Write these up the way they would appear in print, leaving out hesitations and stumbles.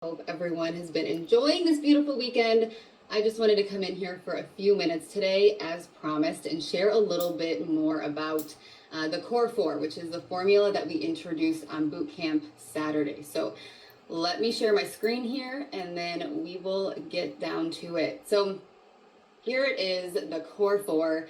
Hope everyone has been enjoying this beautiful weekend. I just wanted to come in here for a few minutes today, as promised, and share a little bit more about the Core 4, which is the formula that we introduced on Bootcamp Saturday. So let me share my screen here, and then we will get down to it. So here it is, the Core 4.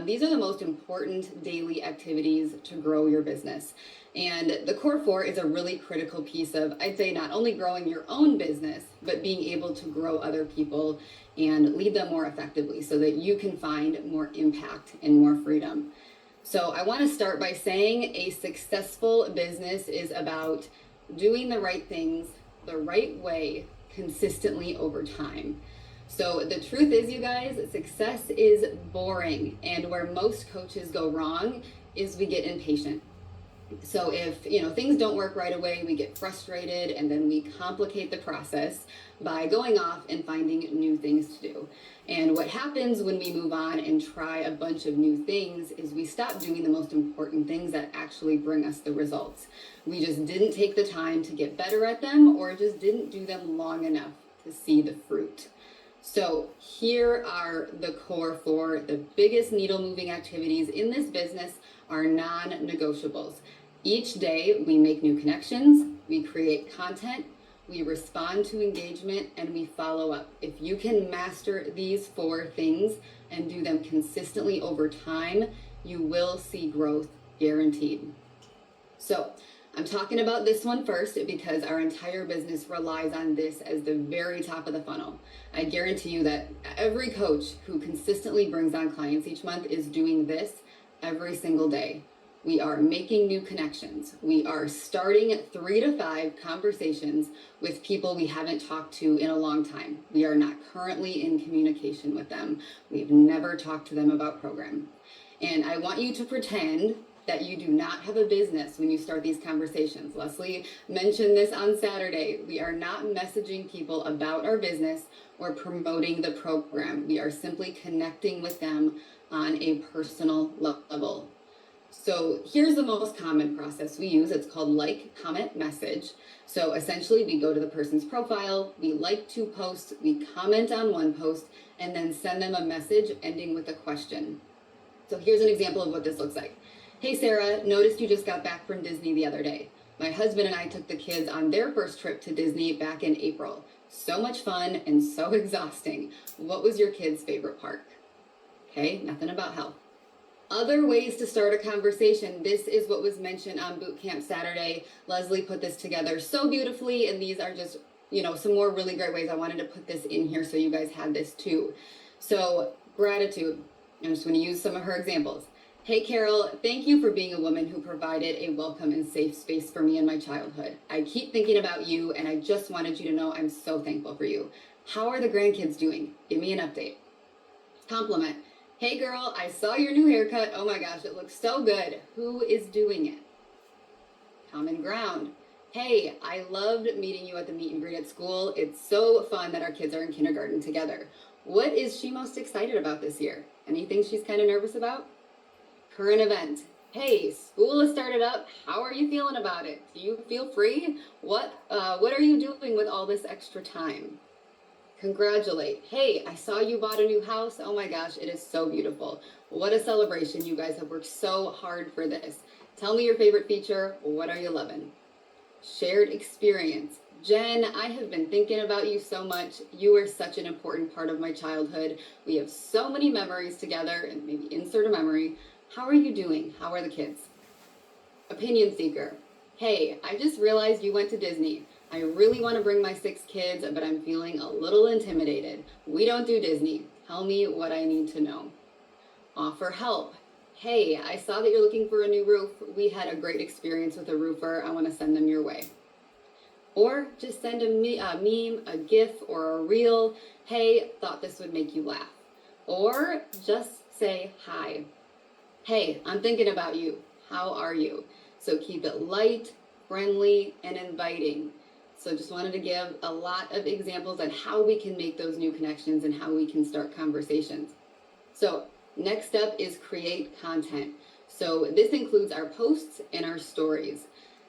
These are the most important daily activities to grow your business. And the Core 4 is a really critical piece of, I'd say, not only growing your own business, but being able to grow other people and lead them more effectively so that you can find more impact and more freedom. So I want to start by saying a successful business is about doing the right things the right way consistently over time. So the truth is, you guys, success is boring, and where most coaches go wrong is we get impatient. So if things don't work right away, we get frustrated, and then we complicate the process by going off and finding new things to do. And what happens when we move on and try a bunch of new things is we stop doing the most important things that actually bring us the results. We just didn't take the time to get better at them, or just didn't do them long enough to see the fruit. So here are the Core 4. The biggest needle moving activities in this business are non-negotiables. Each day we make new connections, we create content, we respond to engagement, and we follow up. If you can master these 4 things and do them consistently over time, you will see growth guaranteed. So I'm talking about this one first because our entire business relies on this as the very top of the funnel. I guarantee you that every coach who consistently brings on clients each month is doing this every single day. We are making new connections. We are starting 3 to 5 conversations with people we haven't talked to in a long time. We are not currently in communication with them. We've never talked to them about program. And I want you to pretend that you do not have a business when you start these conversations. Leslie mentioned this on Saturday. We are not messaging people about our business or promoting the program. We are simply connecting with them on a personal level. So here's the most common process we use. It's called like, comment, message. So essentially we go to the person's profile, we like 2 posts, we comment on 1 post, and then send them a message ending with a question. So here's an example of what this looks like. Hey Sarah, noticed you just got back from Disney the other day. My husband and I took the kids on their first trip to Disney back in April. So much fun and so exhausting. What was your kids' favorite park? Okay, nothing about health. Other ways to start a conversation. This is what was mentioned on Bootcamp Saturday. Leslie put this together so beautifully, and these are just, some more really great ways. I wanted to put this in here so you guys had this too. So gratitude. I'm just going to use some of her examples. Hey Carol, thank you for being a woman who provided a welcome and safe space for me in my childhood. I keep thinking about you, and I just wanted you to know I'm so thankful for you. How are the grandkids doing? Give me an update. Compliment. Hey girl, I saw your new haircut. Oh my gosh, it looks so good. Who is doing it? Common ground. Hey, I loved meeting you at the meet and greet at school. It's so fun that our kids are in kindergarten together. What is she most excited about this year? Anything she's kind of nervous about? Current event. Hey, school has started up. How are you feeling about it? Do you feel free? What are you doing with all this extra time? Congratulate. Hey, I saw you bought a new house. Oh my gosh, it is so beautiful. What a celebration. You guys have worked so hard for this. Tell me your favorite feature. What are you loving? Shared experience. Jen, I have been thinking about you so much. You are such an important part of my childhood. We have so many memories together, and maybe insert a memory. How are you doing? How are the kids? Opinion seeker. Hey, I just realized you went to Disney. I really want to bring my 6 kids, but I'm feeling a little intimidated. We don't do Disney. Tell me what I need to know. Offer help. Hey, I saw that you're looking for a new roof. We had a great experience with a roofer. I want to send them your way. Or just send a meme, a GIF, or a reel. Hey, thought this would make you laugh. Or just say hi. Hey, I'm thinking about you. How are you? So keep it light, friendly, and inviting. So just wanted to give a lot of examples on how we can make those new connections and how we can start conversations. So next step is create content. So this includes our posts and our stories.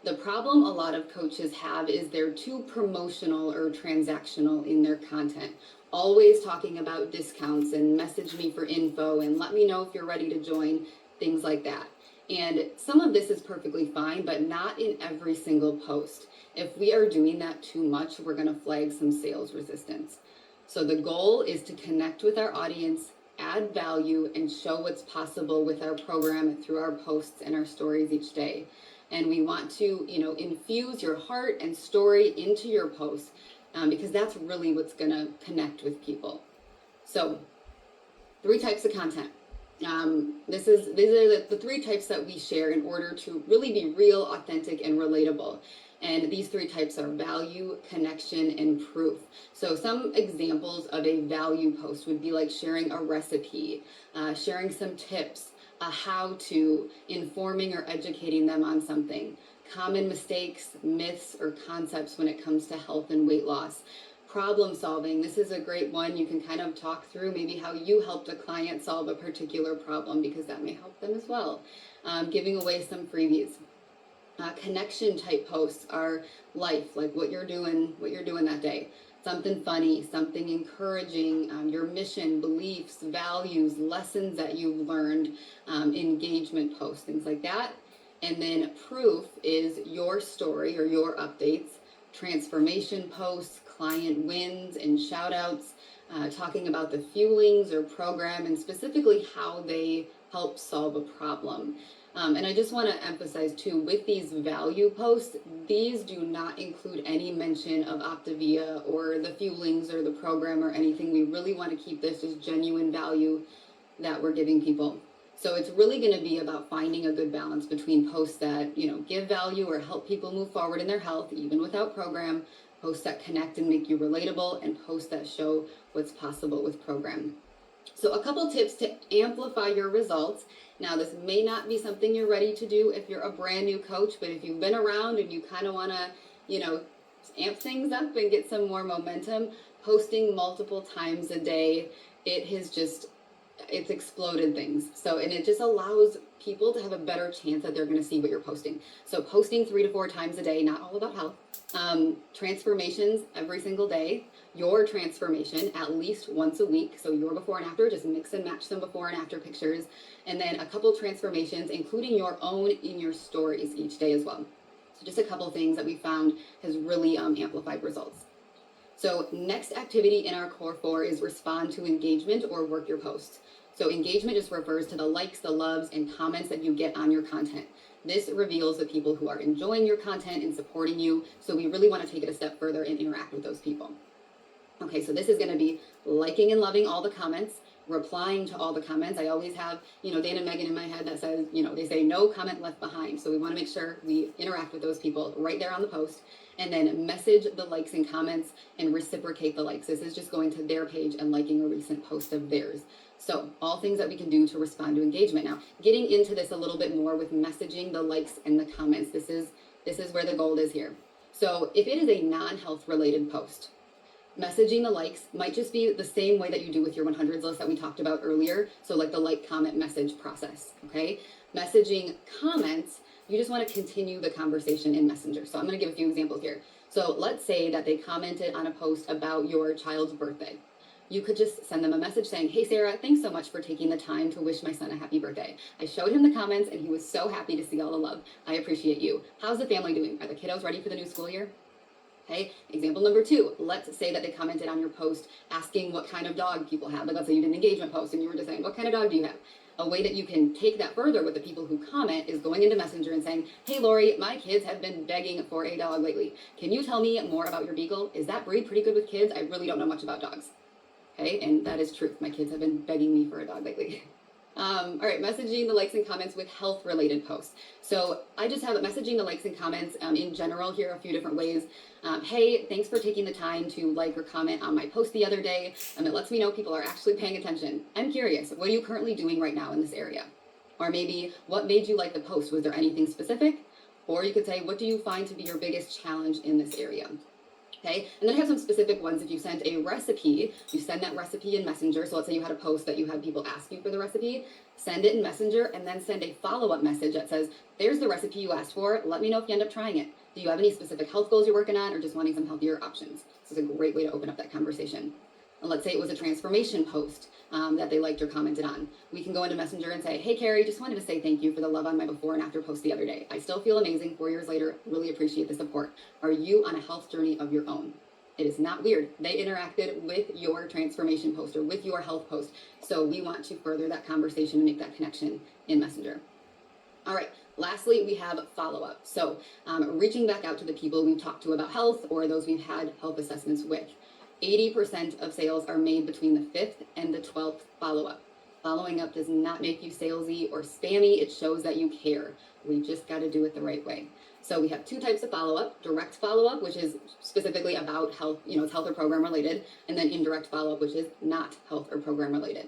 The problem a lot of coaches have is they're too promotional or transactional in their content. Always talking about discounts and message me for info and let me know if you're ready to join, things like that. And some of this is perfectly fine, but not in every single post. If we are doing that too much, we're going to flag some sales resistance. So the goal is to connect with our audience, add value, and show what's possible with our program through our posts and our stories each day. And we want to, infuse your heart and story into your posts because that's really what's going to connect with people. So 3 types of content. These are the 3 types that we share in order to really be real, authentic, and relatable. And these 3 types are value, connection, and proof. So some examples of a value post would be like sharing a recipe, sharing some tips, a how-to, informing or educating them on something, common mistakes, myths, or concepts when it comes to health and weight loss. Problem solving. This is a great one. You can kind of talk through maybe how you helped a client solve a particular problem because that may help them as well. Giving away some freebies. Connection type posts are life, like what you're doing that day. Something funny, something encouraging, your mission, beliefs, values, lessons that you've learned, engagement posts, things like that. And then proof is your story or your updates, transformation posts, client wins and shout outs, talking about the fuelings or program and specifically how they help solve a problem. And I just want to emphasize too, with these value posts, these do not include any mention of Optavia or the fuelings or the program or anything. We really want to keep this as genuine value that we're giving people. So it's really going to be about finding a good balance between posts that, give value or help people move forward in their health, even without program, posts that connect and make you relatable, and posts that show what's possible with program. So a couple tips to amplify your results. Now, this may not be something you're ready to do if you're a brand new coach, but if you've been around and you kind of want to, amp things up and get some more momentum, posting multiple times a day, it's exploded things. So, and it just allows people to have a better chance that they're going to see what you're posting. So posting 3 to 4 times a day, not all about health. Transformations every single day. Your transformation at least once a week. So your before and after, just mix and match some before and after pictures. And then a couple transformations, including your own in your stories each day as well. So just a couple things that we found has really amplified results. So next activity in our core 4 is respond to engagement or work your posts. So engagement just refers to the likes, the loves, and comments that you get on your content. This reveals the people who are enjoying your content and supporting you. So we really want to take it a step further and interact with those people. Okay, so this is going to be liking and loving all the comments, replying to all the comments. I always have, Dan and Megan in my head that says, they say no comment left behind. So we want to make sure we interact with those people right there on the post, and then message the likes and comments and reciprocate the likes. This is just going to their page and liking a recent post of theirs. So all things that we can do to respond to engagement. Now, getting into this a little bit more with messaging the likes and the comments. This is where the gold is here. So if it is a non-health related post, messaging the likes might just be the same way that you do with your 100s list that we talked about earlier. So like the like, comment, message process, okay? Messaging comments, you just want to continue the conversation in Messenger. So I'm going to give a few examples here. So let's say that they commented on a post about your child's birthday. You could just send them a message saying, hey, Sarah, thanks so much for taking the time to wish my son a happy birthday. I showed him the comments and he was so happy to see all the love. I appreciate you. How's the family doing? Are the kiddos ready for the new school year? Okay, example number 2, let's say that they commented on your post asking what kind of dog people have. Like let's say you did an engagement post and you were just saying, what kind of dog do you have? A way that you can take that further with the people who comment is going into Messenger and saying, hey, Lori, my kids have been begging for a dog lately. Can you tell me more about your beagle? Is that breed pretty good with kids? I really don't know much about dogs. Okay, and that is truth. My kids have been begging me for a dog lately. All right, messaging the likes and comments with health-related posts. So I just have messaging the likes and comments in general here a few different ways. Hey, thanks for taking the time to like or comment on my post the other day. It lets me know people are actually paying attention. I'm curious, what are you currently doing right now in this area? Or maybe, what made you like the post? Was there anything specific? Or you could say, what do you find to be your biggest challenge in this area? Okay, and then I have some specific ones. If you sent a recipe, you send that recipe in Messenger. So let's say you had a post that you had people ask you for the recipe, send it in Messenger, and then send a follow-up message that says, there's the recipe you asked for. Let me know if you end up trying it. Do you have any specific health goals you're working on, or just wanting some healthier options? This is a great way to open up that conversation. And let's say it was a transformation post that they liked or commented on. We can go into Messenger and say, hey, Carrie, just wanted to say thank you for the love on my before and after post the other day. I still feel amazing 4 years later. Really appreciate the support. Are you on a health journey of your own? It is not weird. They interacted with your transformation post or with your health post. So we want to further that conversation and make that connection in Messenger. All right. Lastly, we have follow-up. So reaching back out to the people we've talked to about health or those we've had health assessments with. 80% of sales are made between the 5th and the 12th follow-up. Following up does not make you salesy or spammy. It shows that you care. We just got to do it the right way. So we have two types of follow-up: direct follow-up, which is specifically about health, it's health or program related, and then indirect follow-up, which is not health or program related.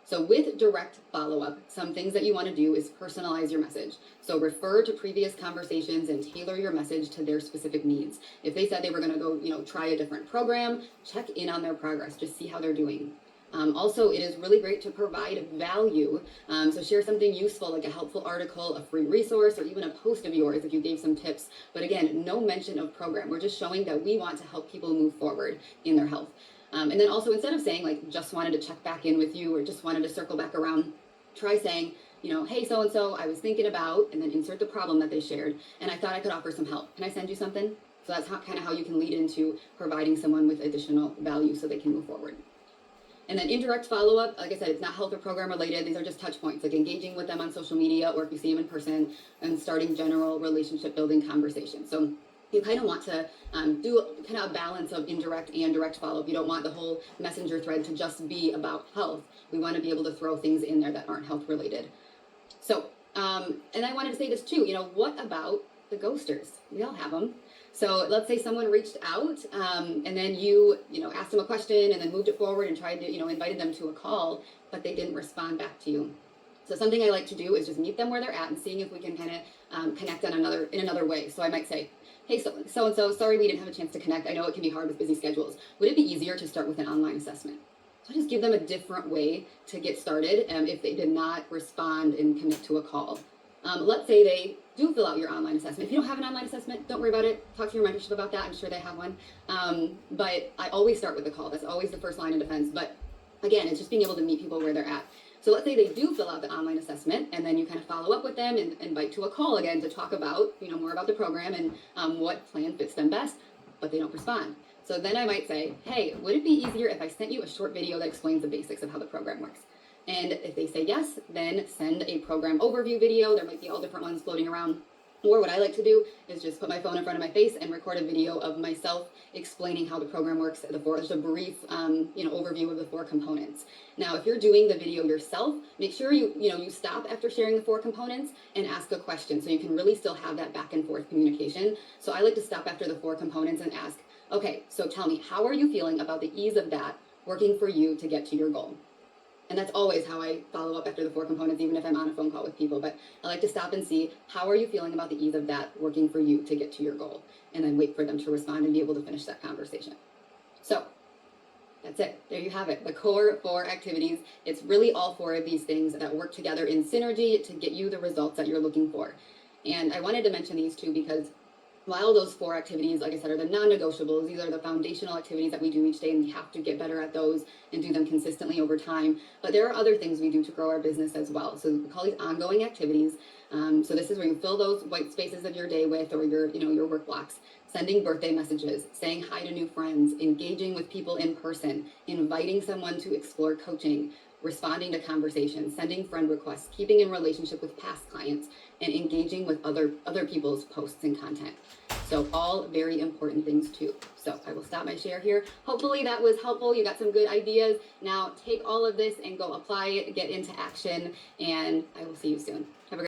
So with direct follow-up, some things that you want to do is personalize your message. So refer to previous conversations and tailor your message to their specific needs. If they said they were going to go, try a different program, check in on their progress, just see how they're doing. Also, it is really great to provide value. So share something useful, like a helpful article, a free resource, or even a post of yours if you gave some tips. But again, no mention of program. We're just showing that we want to help people move forward in their health. And then also, instead of saying like, just wanted to check back in with you or just wanted to circle back around, try saying, hey, so-and-so, I was thinking about, and then insert the problem that they shared, and I thought I could offer some help. Can I send you something? So that's kind of how you can lead into providing someone with additional value so they can move forward. And then indirect follow-up, like I said, it's not health or program related. These are just touch points, like engaging with them on social media or if you see them in person and starting general relationship building conversations. So you kind of want to do kind of a balance of indirect and direct follow-up. You don't want the whole messenger thread to just be about health. We want to be able to throw things in there that aren't health related. So, and I wanted to say this too, what about the ghosters? We all have them. So let's say someone reached out and then you asked them a question and then moved it forward and tried to, invited them to a call, but they didn't respond back to you. So something I like to do is just meet them where they're at and seeing if we can kind of connect in another way. So I might say, hey, so-and-so, sorry we didn't have a chance to connect. I know it can be hard with busy schedules. Would it be easier to start with an online assessment? So just give them a different way to get started if they did not respond and commit to a call. Let's say they do fill out your online assessment. If you don't have an online assessment, don't worry about it. Talk to your mentorship about that. I'm sure they have one. But I always start with the call. That's always the first line of defense. But again, it's just being able to meet people where they're at. So let's say they do fill out the online assessment, and then you kind of follow up with them and invite to a call again to talk about, more about the program and what plan fits them best, but they don't respond. So then I might say, hey, would it be easier if I sent you a short video that explains the basics of how the program works? And if they say yes, then send a program overview video. There might be all different ones floating around. Or what I like to do is just put my phone in front of my face and record a video of myself explaining how the program works, just a brief, overview of the 4 components. Now, if you're doing the video yourself, make sure you stop after sharing the 4 components and ask a question so you can really still have that back and forth communication. So I like to stop after the 4 components and ask, okay, so tell me, how are you feeling about the ease of that working for you to get to your goal? And that's always how I follow up after the 4 components, even if I'm on a phone call with people. But I like to stop and see, how are you feeling about the ease of that working for you to get to your goal? And then wait for them to respond and be able to finish that conversation. So that's it. There you have it. The core 4 activities. It's really all 4 of these things that work together in synergy to get you the results that you're looking for. And I wanted to mention these too because while those 4 activities, like I said, are the non-negotiables, these are the foundational activities that we do each day, and we have to get better at those and do them consistently over time. But there are other things we do to grow our business as well. So we call these ongoing activities. So this is where you fill those white spaces of your day with, or your work blocks. Sending birthday messages, saying hi to new friends, engaging with people in person, inviting someone to explore coaching, responding to conversations, sending friend requests, keeping in relationship with past clients, and engaging with other people's posts and content. So all very important things too. So I will stop my share here. Hopefully that was helpful. You got some good ideas. Now take all of this and go apply it, get into action, and I will see you soon. Have a great